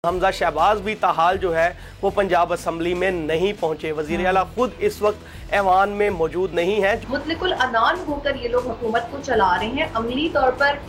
हमजा शहबाज भी ताहाल जो है वो पंजाब असम्बली में नहीं पहुंचे। वज़ीर आला खुद इस वक्त ऐवान में मौजूद नहीं है। मुतलकुल अनान होकर ये लोग हुकूमत को चला रहे हैं। अमली तौर पर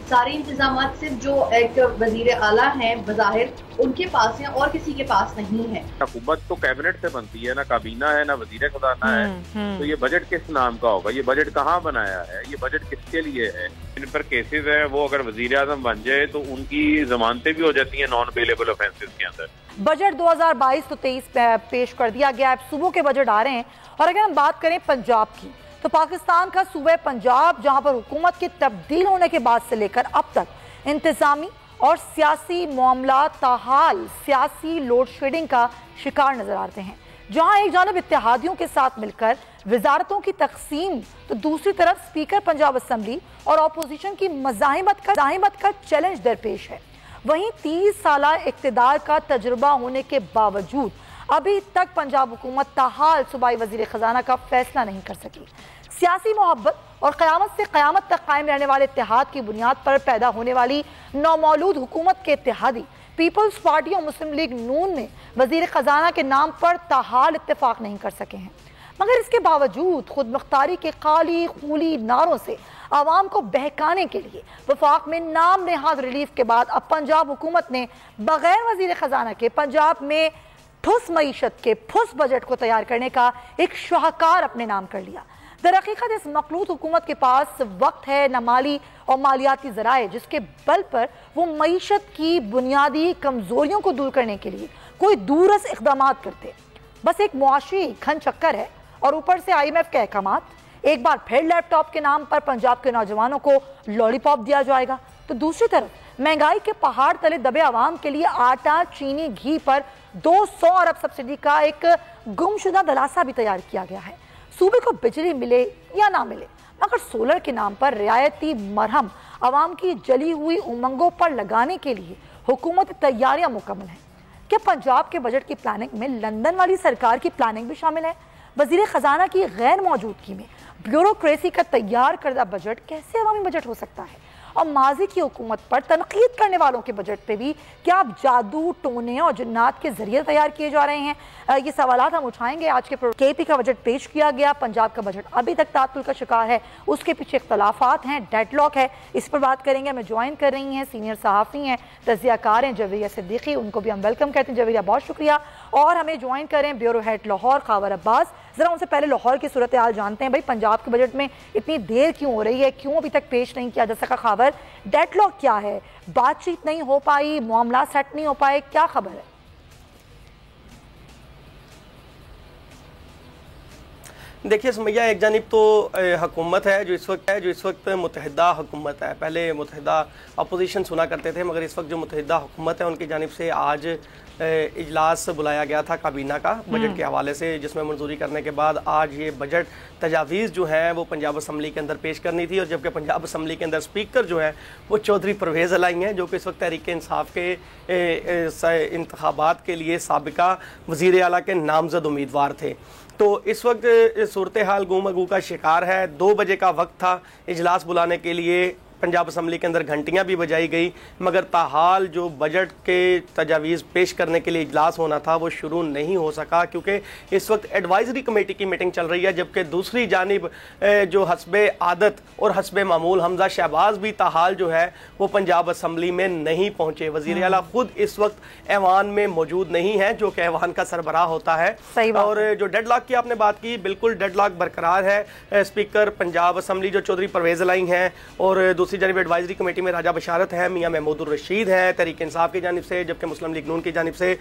सारे इंतजाम सिर्फ जो एक वजीर आला हैं बज़ाहिर उनके पास हैं और किसी के पास नहीं है। हुकूमत तो कैबिनेट से बनती है, ना काबीना है, ना वजीर खजाना है। तो ये बजट किस नाम का होगा? ये बजट कहाँ बनाया है? ये बजट किसके लिए है? इन पर केसेस है, वो अगर वजीर आजम बन जाए तो उनकी जमानतें भी हो जाती हैं नॉन अवेलेबल ऑफेंसेस के अंदर। बजट 2022 तो 23 पेश कर दिया गया है। सूबों के बजट आ रहे हैं और अगर हम बात करें पंजाब की तो पाकिस्तान का सूबे पंजाब जहां पर हुकूमत के तब्दील होने के बाद से लेकर अब तक इंतजामी और सियासी मामला ताहाल सियासी लोड शेडिंग का शिकार नजर आते हैं। जहां एक जानब इत्तेहादियों के साथ मिलकर वजारतों की तकसीम तो दूसरी तरफ स्पीकर पंजाब असम्बली और अपोजिशन की मज़ाहिमत का चैलेंज दरपेश है। वहीं 30 साल इक़्तिदार का तजुर्बा होने के बावजूद अभी तक पंजाब हुकूमत ताहाल सूबाई वजीर खजाना का फैसला नहीं कर सकी। सियासी मोहब्बत और क़यामत से क़यामत तक कायम रहने वाले इत्तेहाद की बुनियाद पर पैदा होने वाली नौमौलूद हुकूमत के इत्तेहादी पीपल्स पार्टी और मुस्लिम लीग नून में वजीर खजाना के नाम पर ताहाल इत्तेफाक नहीं कर सके हैं। मगर इसके बावजूद खुद मुख्तारी के खाली खूली नारों से आवाम को बहकाने के लिए वफाक में नाम नेहाद रिलीफ के बाद अब पंजाब हुकूमत ने बगैर वजीर खजाना के पंजाब में ठुस मईशत के फुस बजट को तैयार करने का एक शाहकार अपने नाम कर लिया। दरअकीकत इस मखलूत हुकूमत के पास वक्त है न माली और मालियाती ज़राए जिसके बल पर वो मईशत की बुनियादी कमजोरियों को दूर करने के लिए कोई दूरस इक़दाम करते। बस एक मुआशी खन चक्कर है और ऊपर से IMF के अहकामात। एक बार फिर लैपटॉप के नाम पर पंजाब के नौजवानों को लॉलीपॉप दिया जाएगा तो दूसरी तरफ महंगाई के पहाड़ तले दबे आवाम के लिए आटा चीनी घी पर 200 अरब सब्सिडी का एक गुमशुदा दलासा भी तैयार किया गया है। सूबे को बिजली मिले या ना मिले मगर सोलर के नाम पर रियायती मरहम आवाम की जली हुई उमंगों पर लगाने के लिए हुकूमत तैयारियां मुकम्मल हैं। क्या पंजाब के बजट की प्लानिंग में लंदन वाली सरकार की प्लानिंग भी शामिल है? वजीर खजाना की गैर मौजूदगी में ब्यूरोक्रेसी का तैयार करदा बजट कैसे अवामी बजट हो सकता है? और माजी की हुकूमत पर तनकीद करने वालों के बजट पे भी क्या अब जादू टोने और जिन्नात के जरिए तैयार किए जा रहे हैं? ये सवालात हम उठाएंगे। आज के KP का बजट पेश किया गया, पंजाब का बजट अभी तक तातुल का शिकार है, उसके पीछे इख्तलाफात हैं, डेडलॉक है, इस पर बात करेंगे। हमें ज्वाइन कर रही हैं सीनियर सहाफ़ी हैं, तज़ियाकार हैं जवेरिया सिद्दीकी, उनको भी हम वेलकम कहते हैं। जवेरिया बहुत शुक्रिया। और हमें ज्वाइन करें ब्यूरो हेड लाहौर खावर अब्बास। जरा उनसे पहले लाहौर की सूरत हाल जानते हैं। भाई पंजाब के बजट में इतनी देर क्यों हो रही है, क्यों अभी तक पेश नहीं किया जा सका? खावर, डेडलॉक क्या है? बातचीत नहीं हो पाई, मामला सेट नहीं हो पाए, क्या खबर है? देखिए सुमैया, एक जानिब तो हुकूमत है जो इस वक्त मुतहदा हुकूमत है। पहले मुतहदा अपोजिशन सुना करते थे मगर इस वक्त जो मुतहदा हुकूमत है उनकी जानिब से आज इजलास बुलाया गया था काबीना का बजट के हवाले से, जिसमें मंजूरी करने के बाद आज ये बजट तजावीज़ जो हैं वो पंजाब असम्बली के अंदर पेश करनी थी। और जबकि पंजाब असम्बली के अंदर स्पीकर जो है वो चौधरी परवेज़ अलाई हैं जो कि इस वक्त तहरीक इंसाफ के इंतखाबात के लिए साबिका वज़ीर आला के नामज़द उम्मीदवार थे। तो इस वक्त सूरत हाल गुमगू का शिकार है। 2 बजे का वक्त था इजलास बुलाने के लिए, पंजाब असम्बली के अंदर घंटियां भी बजाई गई मगर ताहाल जो बजट के तजावीज़ पेश करने के लिए इजलास होना था वो शुरू नहीं हो सका क्योंकि इस वक्त एडवाइजरी कमेटी की मीटिंग चल रही है। जबकि दूसरी जानिब जो हस्बे आदत और हस्बे मामूल हमजा शहबाज भी ताहाल जो है वो पंजाब असम्बली में नहीं पहुंचे। वज़ीर आला खुद इस वक्त ऐवान में मौजूद नहीं है जो कि ऐवान का सरबराह होता है। और जो डेडलॉक की आपने बात की, बिल्कुल डेडलॉक बरकरार है। स्पीकर पंजाब असम्बली जो चौधरी परवेज़ अलाई हैं और दूसरी जानिब एडवाइजरी कमेटी में राजा बशारत है, मियां महमूद रशीद हैं तहरीक इंसाफ की जानिब से, जबकि मुस्लिम लीग नून की जानिब से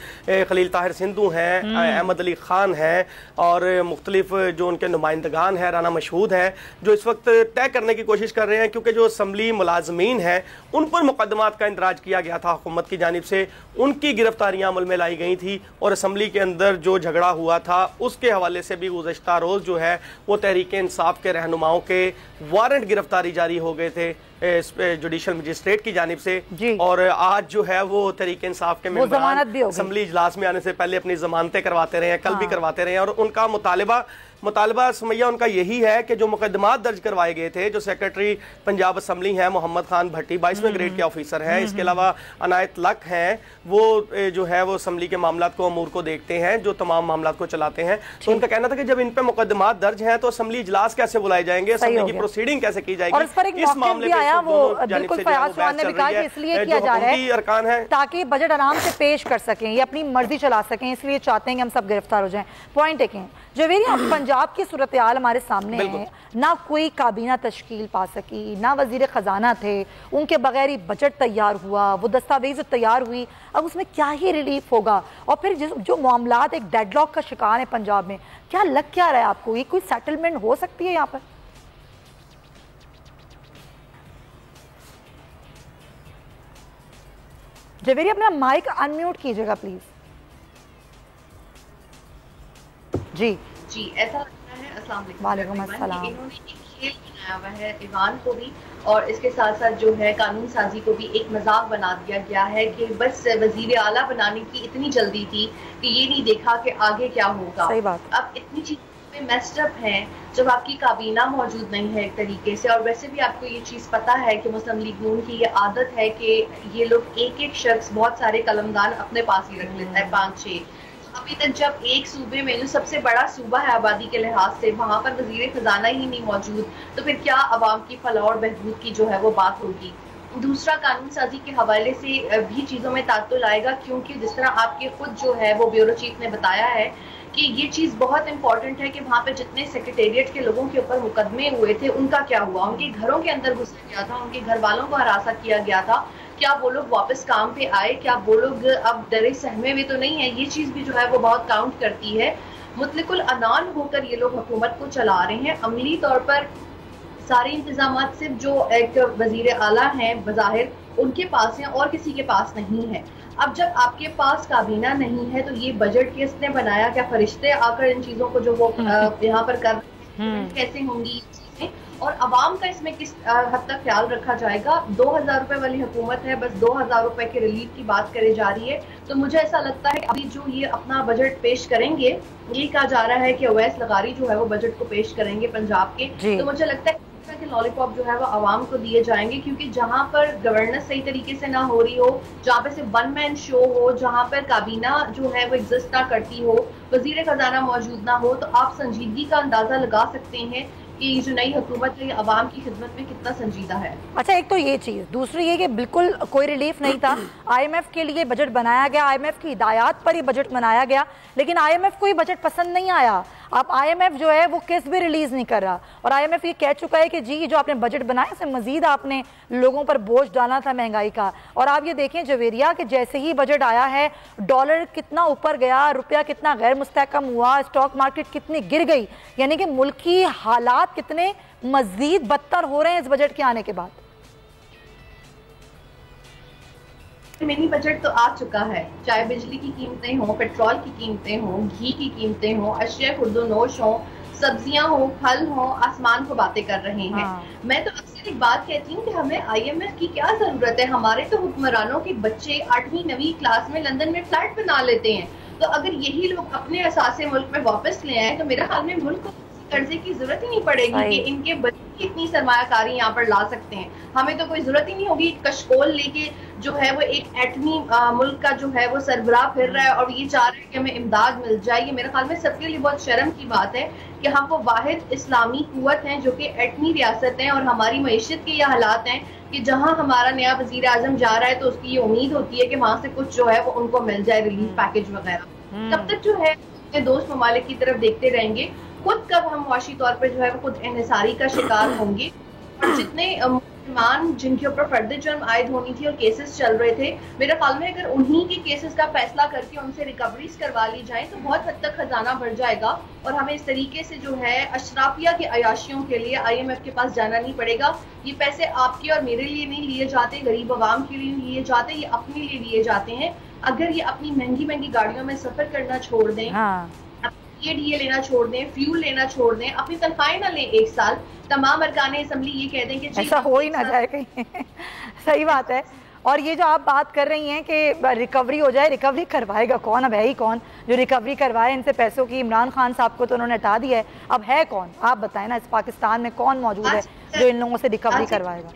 खलील ताहिर सिंधु हैं, अहमद अली खान हैं और मुख्तलिफ जो उनके नुमाइंदगान हैं, राना मशहूद हैं, जो इस वक्त तय करने की कोशिश कर रहे हैं क्योंकि जो असम्बली मुलाजमीन हैं उन पर मुकदमात का इंदराज किया गया था हुकूमत की जानिब से, उनकी गिरफ्तारियां अमल में लाई गई थी और असम्बली के अंदर जो झगड़ा हुआ था उसके हवाले से भी गुज़श्ता रोज़ जो है वो तहरीक इंसाफ के रहनुमाओं के वारंट गिरफ्तारी जारी हो गए थे जुडिशल मजिस्ट्रेट की जानिब से। और आज जो है वो तहरीक इंसाफ के मेंबरान असम्बली इजलास में आने से पहले अपनी जमानतें करवाते रहे हैं, कल भी करवाते रहे हैं और उनका मुतालिबा मुतालबा सुमैया उनका यही है कि जो मुकदमात दर्ज करवाए गए थे, जो सेक्रेटरी पंजाब असम्बली हैं मोहम्मद खान भट्टी 22वें ग्रेड के ऑफिसर हैं, इसके अलावा अनायत लक हैं, वो जो है वो असम्बली के मामलात को अमूर को देखते हैं, जो तमाम मामलात को चलाते हैं। तो उनका कहना था कि जब इन पे मुकदमात दर्ज हैं तो असम्बली इजलास कैसे बुलाए जाएंगे, असम्बली की प्रोसीडिंग कैसे की जाएगी। और इस पर एक इस मामले पे आया वो बिल्कुल फयाज चौहान ने भी कहा कि इसलिए किया जा रहा है अरकान है ताकि बजट आराम से पेश कर सकें, ये अपनी मर्जी चला सकें, इसलिए चाहते हैं कि हम सब गिरफ्तार हो जाएं। पॉइंट एक है जवेरिया, पंजाब की सूरत हाल हमारे सामने है, ना कोई काबीना तश्कील पा सकी, ना वजीर खजाना थे, उनके बगैर ही बजट तैयार हुआ, वो दस्तावेज तैयार हुई, अब उसमें क्या ही रिलीफ होगा। और फिर जो मामलात एक डेडलॉक का शिकार है पंजाब में, क्या लग क्या रहा है आपको, ये कोई सेटलमेंट हो सकती है यहाँ पर? जवेरिया अपना माइक अनम्यूट कीजिएगा प्लीज। जी ऐसा लगता है। अस्सलाम वालेकुम अस्सलाम। इन्होंने एक खेल बनाया हुआ है ईवान को भी, और इसके साथ साथ जो है कानून साजी को भी एक मजाक बना दिया गया है कि बस वजीर आला बनाने की इतनी जल्दी थी कि ये नहीं देखा कि आगे क्या होगा। सही बात। अब इतनी चीजें मेस्ड अप हैं जब आपकी काबीना मौजूद नहीं है एक तरीके से, और वैसे भी आपको ये चीज पता है कि मुस्लिम लीग नून की ये आदत है कि ये लोग एक एक शख्स बहुत सारे कलमदान अपने पास ही रख लेता है, 5-6। अभी तक जब एक सूबे में जो सबसे बड़ा सूबा है आबादी के लिहाज से, वहां पर वजीर खजाना ही नहीं मौजूद, तो फिर क्या अवाम की फलाह और बहबूद की जो है वो बात होगी। दूसरा, कानून साजी के हवाले से भी चीजों में तात्तुल आएगा, क्योंकि जिस तरह आपके खुद जो है वो ब्यूरो चीफ ने बताया है कि ये चीज बहुत इंपॉर्टेंट है कि वहाँ पे जितने सेक्रेटेरिएट के लोगों के ऊपर मुकदमे हुए थे उनका क्या हुआ, उनके घरों के अंदर घुसा गया था, उनके घर वालों को हरासा किया गया था, क्या वो लोग वापस काम पे आए, क्या वो लोग अब डरे सहमे हुए तो नहीं है। ये चीज भी जो है वो बहुत काउंट करती है। मुतलकुल अनान होकर ये लोग हुकूमत को चला रहे हैं। अमली तौर पर सारे इंतजाम सिर्फ जो एक वजीर आला हैं बज़ाहिर उनके पास हैं और किसी के पास नहीं है। अब जब आपके पास काबीना नहीं है तो ये बजट किसने बनाया, क्या फरिश्ते आकर इन चीजों को जो वो यहाँ पर कर कैसे होंगी ये चीजें, और अवाम का इसमें किस हद तक ख्याल रखा जाएगा। 2000 रुपए वाली हुकूमत है, बस 2000 रुपए के रिलीफ की बात करी जा रही है। तो मुझे ऐसा लगता है अभी जो ये अपना बजट पेश करेंगे, ये कहा जा रहा है कि अवैस लगारी जो है वो बजट को पेश करेंगे पंजाब के, तो मुझे लगता है कि लॉलीपॉप जो है वो आवाम को दिए जाएंगे, क्योंकि जहां पर गवर्नेंस सही तरीके से ना हो रही हो, जहां पे सिर्फ वन मैन शो हो, जहां पर काबीना जो है वो एग्जिस्ट ना करती हो, वजीर खजाना मौजूद ना हो, तो आप संजीदगी का अंदाजा लगा सकते हैं कि ये जो नई हुकूमत है आवाम की खिदमत में कितना संजीदा है। अच्छा, एक तो ये चीज, दूसरी ये कि बिल्कुल कोई रिलीफ नहीं था। IMF के लिए बजट बनाया गया, IMF की हिदायत पर ही बजट बनाया गया, लेकिन IMF को ये बजट पसंद नहीं आया। अब IMF जो है वो केस भी रिलीज नहीं कर रहा, और IMF ये कह चुका है कि जी जो आपने बजट बनाया इसमें मजीद आपने लोगों पर बोझ डालना था महंगाई का। और आप ये देखें जवेरिया कि जैसे ही बजट आया है, डॉलर कितना ऊपर गया, रुपया कितना गैर मुस्तहकम हुआ, स्टॉक मार्केट कितनी गिर गई, यानी कि मुल्क की हालात कितने मजीद बदतर हो रहे हैं इस बजट के आने के बाद। मिनी बजट तो आ चुका है, चाहे बिजली की कीमतें हों, पेट्रोल की कीमतें हों, घी की कीमतें हों, अशिया खुर्दोनोश हों, सब्जियां हों, फल हों, आसमान को बातें कर रहे हैं। मैं तो अक्सर एक बात कहती हूँ कि हमें IMF की क्या जरूरत है। हमारे तो हुक्मरानों के बच्चे 8वीं 9वीं क्लास में लंदन में फ्लैट बना लेते हैं, तो अगर यही लोग अपने असासे मुल्क में वापस ले आए तो मेरे ख्याल में मुल्क को कर्जे की जरूरत ही नहीं पड़ेगी कि इनके बच्चे इतनी सरमायाकारी यहाँ पर ला सकते हैं। हमें तो कोई जरूरत ही नहीं होगी कशकोल लेके जो है वो एक एटमी मुल्क का जो है वो सरबराह फिर रहा है और ये चाह रहे हैं कि हमें इमदाद मिल जाए। ये मेरे ख्याल में सबके लिए बहुत शर्म की बात है कि हम वो वाहिद इस्लामी कुव्वत हैं जो कि एटमी रियासत है, और हमारी मैशत के ये हालात हैं कि जहां हमारा नया वजीर आजम जा रहा है तो उसकी ये उम्मीद होती है कि वहां से कुछ जो है वो उनको मिल जाए, रिलीफ पैकेज वगैरह। तब तक जो है अपने दोस्त ममालिक की तरफ देखते रहेंगे, खुद कब हम मुआशी तौर पर जो है वो खुद इन्हिसारी का शिकार होंगे। और जितने मुसलमान जिनके ऊपर फर्द जुर्म आयद होनी थी और केसेस चल रहे थे, मेरे ख्याल में अगर उन्हीं के केसेस का फैसला करके उनसे रिकवरीज करवा ली जाए तो बहुत हद तक खजाना बढ़ जाएगा, और हमें इस तरीके से जो है अशराफिया के अयाशियों के लिए IMF के पास जाना नहीं पड़ेगा। ये पैसे आपके और मेरे लिए नहीं लिए जाते, गरीब आवाम के लिए लिए जाते, ये अपने लिए लिए जाते हैं। अगर ये अपनी महंगी महंगी गाड़ियों में सफर करना छोड़ दें, ये लेना छोड़ दें, फ्यूल लेना छोड़ दें, अपनी तनख्वाहें ना लें एक साल, तमाम अरकान असम्बली ये कह दें कि ऐसा हो ही ना जाए कहीं। सही बात है। और ये जो आप बात कर रही हैं कि रिकवरी हो जाए, रिकवरी करवाएगा कौन? अब है ही कौन जो रिकवरी करवाए इनसे पैसों की? इमरान खान साहब को तो उन्होंने हटा दिया है, अब है कौन? आप बताएं ना, इस पाकिस्तान में कौन मौजूद है जो इन लोगों से रिकवरी करवाएगा?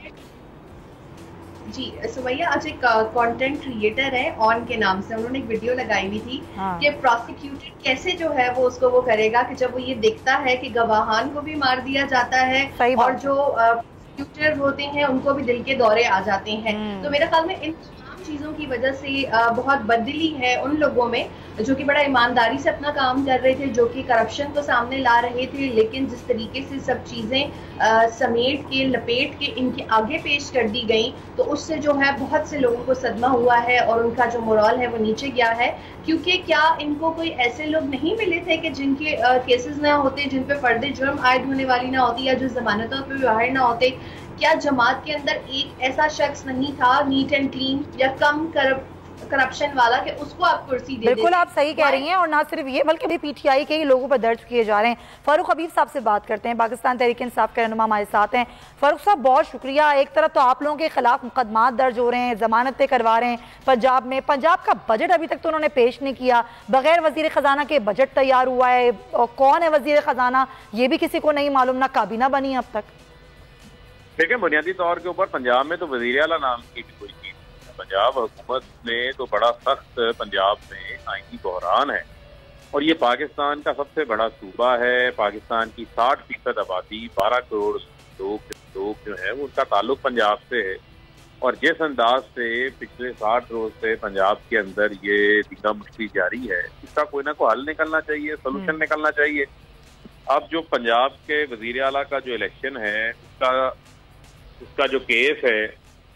जी सुमैया, आज एक कंटेंट क्रिएटर है ऑन के नाम से, उन्होंने एक वीडियो लगाई हुई थी कि प्रोसिक्यूटर कैसे जो है वो उसको वो करेगा कि जब वो ये देखता है कि गवाहान को भी मार दिया जाता है और जो प्रोसिक्यूटर होते हैं उनको भी दिल के दौरे आ जाते हैं। तो मेरे ख्याल में इन चीजों की वजह से बहुत बदली है उन लोगों में जो कि बड़ा ईमानदारी से अपना काम कर रहे थे, जो कि करप्शन को सामने ला रहे थे, लेकिन जिस तरीके से सब चीजें समेट के लपेट के इनके आगे पेश कर दी गई तो उससे जो है बहुत से लोगों को सदमा हुआ है और उनका जो मोरल है वो नीचे गया है। क्योंकि क्या इनको कोई ऐसे लोग नहीं मिले थे कि जिनके केसेस ना होते, जिन पे फर्द जुर्म आयद होने वाली ना होती या जो जमानतों पे बाहर ना होते? क्या जमात के अंदर एक ऐसा शख्स नहीं था नीट एंड क्लीन या कम करप्शन वाला कि उसको आप कुर्सी दे? बिल्कुल आप सही कह रही हैं, और ना सिर्फ ये बल्कि पीटीआई के ही लोगों पर दर्ज किए जा रहे हैं। फारूक हबीब साहब से बात करते हैं, पाकिस्तान तहरीक इंसाफ के रहनुमा हमारे साथ हैं। फारूक साहब बहुत शुक्रिया। एक तरफ तो आप लोगों के खिलाफ मुकदमात दर्ज हो रहे हैं, जमानतें करवा रहे हैं पंजाब में, पंजाब का बजट अभी तक तो उन्होंने पेश नहीं किया, बगैर वजीर खजाना के बजट तैयार हुआ है, और कौन है वजीर खजाना ये भी किसी को नहीं मालूम, ना काबीना बनी अब तक। देखिए, बुनियादी तौर के ऊपर पंजाब में तो वजीर आला नाम की भी कोई चीज नहीं है। पंजाब हुकूमत में तो बड़ा सख्त पंजाब में आईनी बहरान है, और ये पाकिस्तान का सबसे बड़ा सूबा है। पाकिस्तान की 60% आबादी, 12 करोड़ लोग जो है उनका ताल्लुक पंजाब से है, और जिस अंदाज से पिछले 60 रोज से पंजाब के अंदर ये दीगा मुश्किल जारी है, इसका कोई ना कोई हल निकलना चाहिए, सोल्यूशन निकलना चाहिए। अब जो पंजाब के वजीर आला का जो इलेक्शन है उसका जो केस है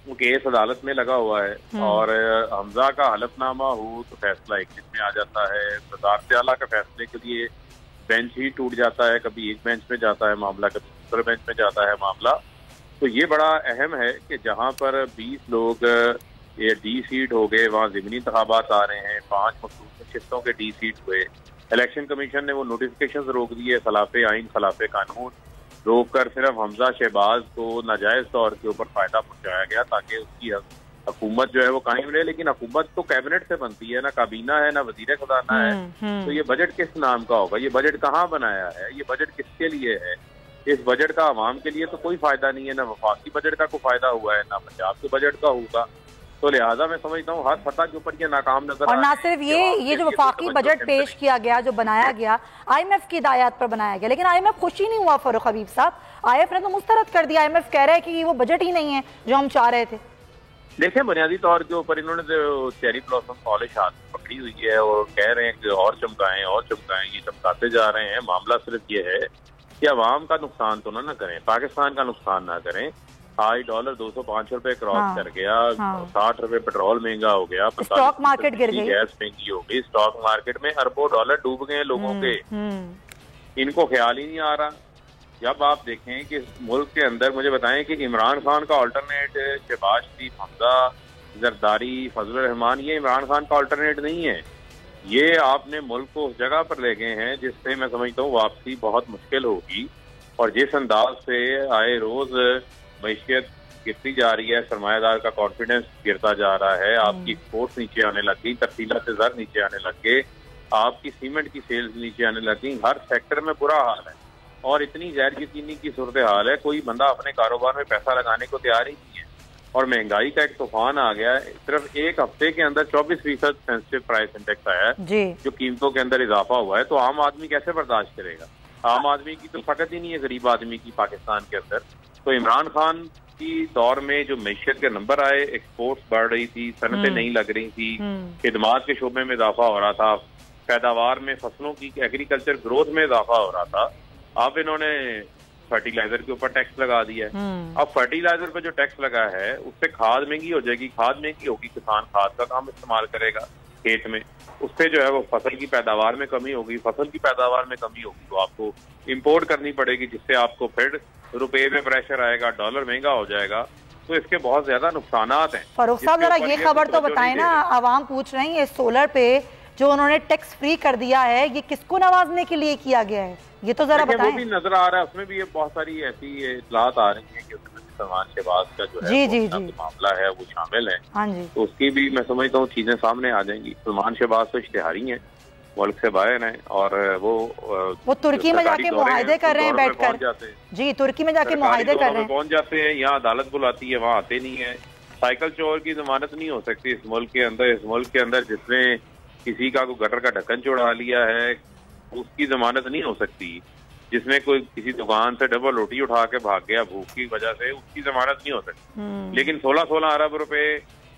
वो केस अदालत में लगा हुआ है, और हमजा का हलफनामा हो तो फैसला एक दिन में आ जाता है। वज़ारत आला का फैसले के लिए बेंच ही टूट जाता है, कभी एक बेंच पे जाता है मामला, कभी दूसरे बेंच पे जाता है मामला। तो ये बड़ा अहम है कि जहाँ पर 20 लोग ये डी सीट हो गए, वहाँ ज़मीनी इंतखाबात आ रहे हैं, 5 मखसूस नशिस्तों के डी सीट हुए, इलेक्शन कमीशन ने वो नोटिफिकेशन रोक दिए, खिलाफे आइन खिलाफे कानून रोक कर सिर्फ हमजा शहबाज को नाजायज तौर के ऊपर फायदा पहुंचाया गया ताकि उसकी हुकूमत जो है वो कायम रहे। लेकिन हुकूमत तो कैबिनेट से बनती है, ना काबीना है, ना वजीर खजाना है। तो ये बजट किस नाम का होगा? ये बजट कहाँ बनाया है? ये बजट किसके लिए है? इस बजट का आवाम के लिए तो कोई फायदा नहीं है, ना वफाकी बजट का कोई फायदा हुआ है, ना पंजाब के बजट का होगा। तो लिहाजा मैं समझता हूँ हर सतह के ऊपर ये नाकाम नजर और ना सिर्फ ये जो वफाकी बजट पेश किया गया, जो बनाया गया IMF की हिदायत पर बनाया गया, लेकिन IMF खुश ही नहीं हुआ फारूक हबीब साहब। IMF ने तो मुस्तरद कर दिया, IMF कह रहा है कि वो बजट ही नहीं है जो हम चाह रहे थे। देखिए, बुनियादी तौर के ऊपर इन्होंने जो चेरी ब्लॉसम पॉलिश हाथ में पकड़ी हुई है और कह रहे हैं कि और चमकाएं और चमकाएं, ये चमकाते जा रहे हैं। मामला सिर्फ ये है कि अवाम का नुकसान तो ना करें, पाकिस्तान का नुकसान ना करें। आज डॉलर 205 रुपए क्रॉस कर गया, 60 रुपए पेट्रोल महंगा हो गया, स्टॉक मार्केट गिर गई, गैस महंगी हो गई, स्टॉक मार्केट में अरबों डॉलर डूब गए लोगों के। इनको ख्याल ही नहीं आ रहा। जब आप देखें कि मुल्क के अंदर, मुझे बताएं कि इमरान खान का अल्टरनेट शहबाज शरीफ, हमजा, जरदारी, फजलुर रहमान, ये इमरान खान का अल्टरनेट नहीं है। ये आपने मुल्क को उस जगह पर ले गए हैं जिससे मैं समझता हूँ वापसी बहुत मुश्किल होगी। और जिस अंदाज से आए रोज मैशियत गिरती जा रही है, सरमायादार का कॉन्फिडेंस गिरता जा रहा है, आपकी एक्सपोर्ट्स नीचे आने लग गई, तफसीला से ज़र नीचे आने लग गए, आपकी सीमेंट की सेल्स नीचे आने लग गई, हर सेक्टर में बुरा हाल है और इतनी गैर यकीनी की सूरत हाल है, कोई बंदा अपने कारोबार में पैसा लगाने को तैयार ही नहीं है। और महंगाई का एक तूफान आ गया है। सिर्फ एक हफ्ते के अंदर 24% सेंसिटिव प्राइस इंडेक्स आया है, जो कीमतों के अंदर इजाफा हुआ है। तो आम आदमी कैसे बर्दाश्त करेगा? आम आदमी की तो सकत ही नहीं है गरीब आदमी की पाकिस्तान के अंदर। तो इमरान खान की दौर में जो मैशियत के नंबर आए, एक्सपोर्ट्स बढ़ रही थी, सनतें नहीं लग रही थी, खिदमात के शोबे में इजाफा हो रहा था, पैदावार में, फसलों की एग्रीकल्चर ग्रोथ में इजाफा हो रहा था। अब इन्होंने फर्टिलाइजर के ऊपर टैक्स लगा दिया है। अब फर्टिलाइजर पे जो टैक्स लगा है उससे खाद महंगी हो जाएगी, खाद महंगी होगी, किसान खाद का काम इस्तेमाल करेगा खेत में, उससे जो है वो फसल की पैदावार में कमी होगी, फसल की पैदावार में कमी होगी तो आपको इंपोर्ट करनी पड़ेगी, जिससे आपको फिर रुपए में प्रेशर आएगा, डॉलर महंगा हो जाएगा। तो इसके बहुत ज्यादा नुकसान हैं। फारूक साहब जरा ये खबर तो बताएं ना, आवाम पूछ रही है सोलर पे जो उन्होंने टैक्स फ्री कर दिया है ये किसको नवाजने के लिए किया गया है, ये तो जरा बताएं। वो भी नजर आ रहा है, उसमें भी ये बहुत सारी ऐसी इत्तलात आ रही है कि सलमान शहबाज का जो है मामला है वो शामिल है, तो उसकी भी मैं समझता हूँ चीजें सामने आ जाएंगी। सलमान शहबाज तो इश्तिहारी हैं, मुल्क से बाहर हैं, और वो तुर्की में जाके मुआहदे कर रहे हैं बैठकर। जी, तुर्की में जाके मुआहदे कर रहे हैं, पहुंच जाते हैं। यहाँ अदालत बुलाती है, वहाँ आते नहीं है। साइकिल चोर की जमानत नहीं हो सकती इस मुल्क के अंदर। इस मुल्क के अंदर जिसने किसी का कोई गटर का ढक्कन चुरा लिया है उसकी जमानत नहीं हो सकती। जिसमें कोई किसी दुकान से डबल रोटी उठा के भाग गया भूख की वजह से, उसकी जमानत नहीं हो सकती। लेकिन 16-16 अरब रुपए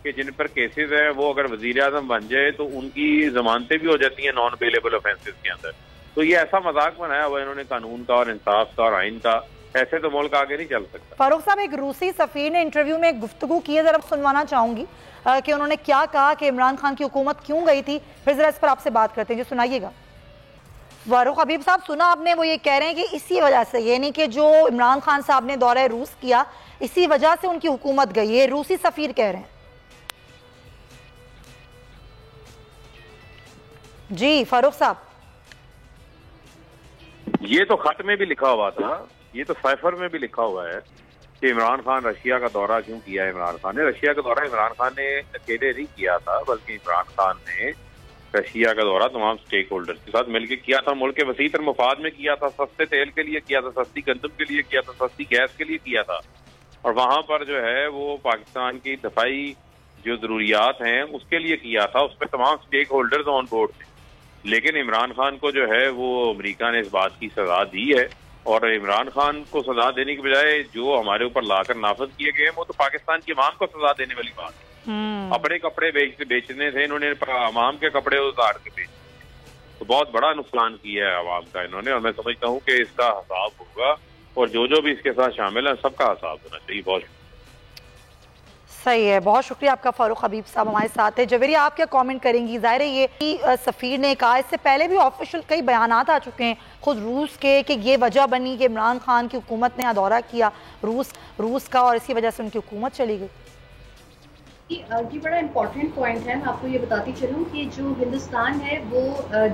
के जिन पर केसेस है वो अगर वजीर आजम बन जाए तो उनकी जमानतें भी हो जाती हैं नॉन बेलेबल ऑफेंसेस के अंदर। तो ये ऐसा मजाक बनाया हुआ इन्होंने कानून का और इंसाफ का और आइन का। ऐसे तो मुल्क आगे नहीं चल सकता। फारूक साहब, एक रूसी सफीर ने इंटरव्यू में गुफ्तगू की है, जरा सुनवाना चाहूंगी कि उन्होंने क्या कहा कि इमरान खान की हुकूमत क्यों गई थी। फिर जरा इस पर आपसे बात करते हैं, जो सुनाइएगा। फारूक हबीब साहब, सुना आपने, वो ये कह रहे हैं कि इसी वजह से, यानी कि जो इमरान खान साहब ने दौरा रूस किया इसी वजह से उनकी हुकूमत गई। ये रूसी सफीर कह रहे हैं। जी फारूक साहब, ये तो खत में भी लिखा हुआ था, ये तो साइफर में भी लिखा हुआ है कि इमरान खान रशिया का दौरा क्यों किया। इमरान खान ने रशिया का दौरा इमरान खान ने अकेले नहीं किया था, बल्कि इमरान खान ने रशिया का दौरा तमाम स्टेक होल्डर्स के साथ मिलकर किया था। मुल्क के वसीतर मफाद में किया था, सस्ते तेल के लिए किया था, सस्ती गंदम के लिए किया था, सस्ती गैस के लिए किया था। और वहां पर जो है वो पाकिस्तान की दफाई जो जरूरियात हैं उसके लिए किया था। उस पर तमाम स्टेक होल्डर्स ऑन बोर्ड थे। लेकिन इमरान खान को जो है वो अमेरिका ने इस बात की सजा दी है, और इमरान खान को सजा देने के बजाय जो हमारे ऊपर लाकर नाफज किए गए हैं वो तो पाकिस्तान की अवाम को सजा देने वाली बात है। अपने कपड़े बेचने थे इन्होंने, अवाम के कपड़े उतार के बेचे, तो बहुत बड़ा नुकसान किया है अवाम का इन्होंने। और मैं समझता हूँ कि इसका हिसाब होगा, और जो भी इसके साथ शामिल है सबका हिसाब होना चाहिए। बहुत सही है, बहुत शुक्रिया आपका फारूक हबीब साहब हमारे साथ है। जवेरिया, आप क्या कमेंट करेंगी? जाहिर है ये सफ़ीर ने कहा, इससे पहले भी ऑफिशियल कई बयानात आ चुके हैं खुद रूस के कि ये वजह बनी कि इमरान खान की हुकूमत ने दौरा किया रूस का और इसी वजह से उनकी हुकूमत चली गई। ये बड़ा इम्पोर्टेंट पॉइंट है। मैं आपको ये बताती चलूँ कि जो हिंदुस्तान है वो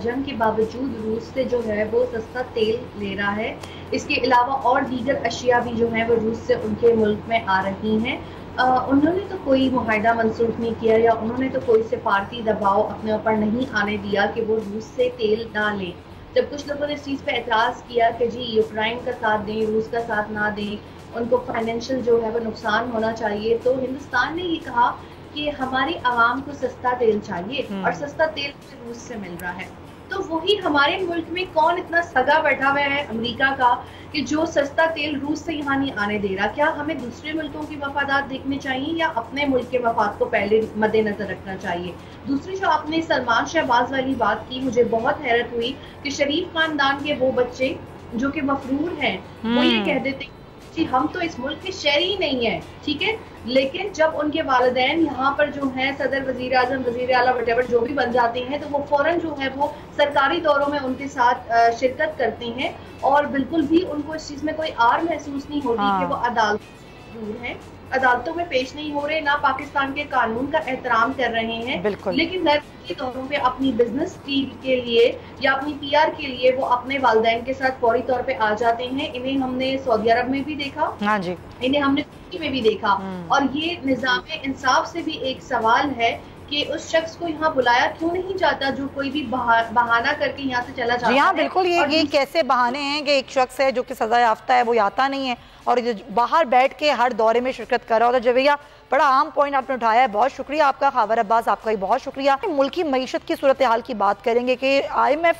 जंग के बावजूद रूस से जो है वो सस्ता तेल ले रहा है। इसके अलावा और दीगर अशिया भी जो है वो रूस से उनके मुल्क में आ रही हैं। उन्होंने तो कोई मुआहदा मंसूख नहीं किया, या उन्होंने तो कोई सिफारती दबाव अपने ऊपर नहीं आने दिया कि वो रूस से तेल ना लें। जब कुछ लोगों ने इस चीज़ पे एतराज़ किया कि जी यूक्रेन का साथ दें, रूस का साथ ना दें, उनको फाइनेंशियल जो है वो नुकसान होना चाहिए, तो हिंदुस्तान ने ये कहा कि हमारी आवाम को सस्ता तेल चाहिए और सस्ता तेल रूस से मिल रहा है। तो वही हमारे मुल्क में कौन इतना सगा बैठा हुआ है अमेरिका का कि जो सस्ता तेल रूस से यहाँ नहीं आने दे रहा। क्या हमें दूसरे मुल्कों की मफादात देखने चाहिए या अपने मुल्क के मफाद को पहले मद्देनजर रखना चाहिए? दूसरी जो आपने सलमान शहबाज वाली बात की, मुझे बहुत हैरत हुई कि शरीफ खानदान के वो बच्चे जो कि मफरूर हैं वो ये कह देते जी हम तो इस मुल्क के शहरी ही नहीं है, ठीक है, लेकिन जब उनके वालिदैन यहाँ पर जो है सदर, वजीर आजम, वजीर आला, वटेवर जो भी बन जाते हैं, तो वो फौरन जो है वो सरकारी दौरों में उनके साथ शिरकत करते हैं और बिल्कुल भी उनको इस चीज में कोई आर महसूस नहीं होती कि वो अदालत से दूर है, अदालतों में पेश नहीं हो रहे, ना पाकिस्तान के कानून का एहतराम कर रहे हैं। लेकिन के तौरों पे अपनी बिजनेस डील के लिए या अपनी पीआर के लिए वो अपने वालिदैन के साथ फौरी तौर पे आ जाते हैं। इन्हें हमने सऊदी अरब में भी देखा, हाँ जी, इन्हें हमने तुर्की में भी देखा। और ये निज़ाम इंसाफ से भी एक सवाल है कि उस शख्स को यहाँ बुलाया क्यों नहीं जाता जो कोई भी बहाना करके यहाँ से चला जाता है। हाँ बिल्कुल, ये कैसे बहाने हैं कि एक शख्स है जो कि सजा याफ्ता है वो आता नहीं है और बाहर बैठ के हर दौरे में शिरकत कर रहा होता है। जवेरिया, बड़ा आम पॉइंट आपने उठाया है, बहुत शुक्रिया आपका। खावर अब्बास, आपका भी बहुत शुक्रिया। मुल्की मईशत की सूरत हाल की बात करेंगे कि IMF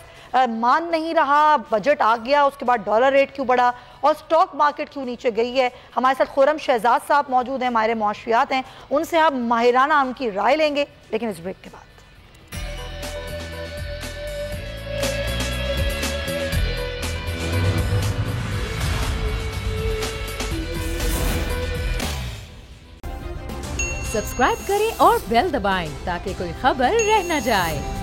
मान नहीं रहा, बजट आ गया, उसके बाद डॉलर रेट क्यों बढ़ा और स्टॉक मार्केट क्यों नीचे गई है। हमारे साथ खुरम शहजाद साहब मौजूद हैं, माहिर मुआशियात हैं, उनसे हम माहिराना उनकी राय लेंगे, लेकिन इस ब्रेक के बाद। सब्सक्राइब करें और बेल दबाएं ताकि कोई खबर रह न जाए।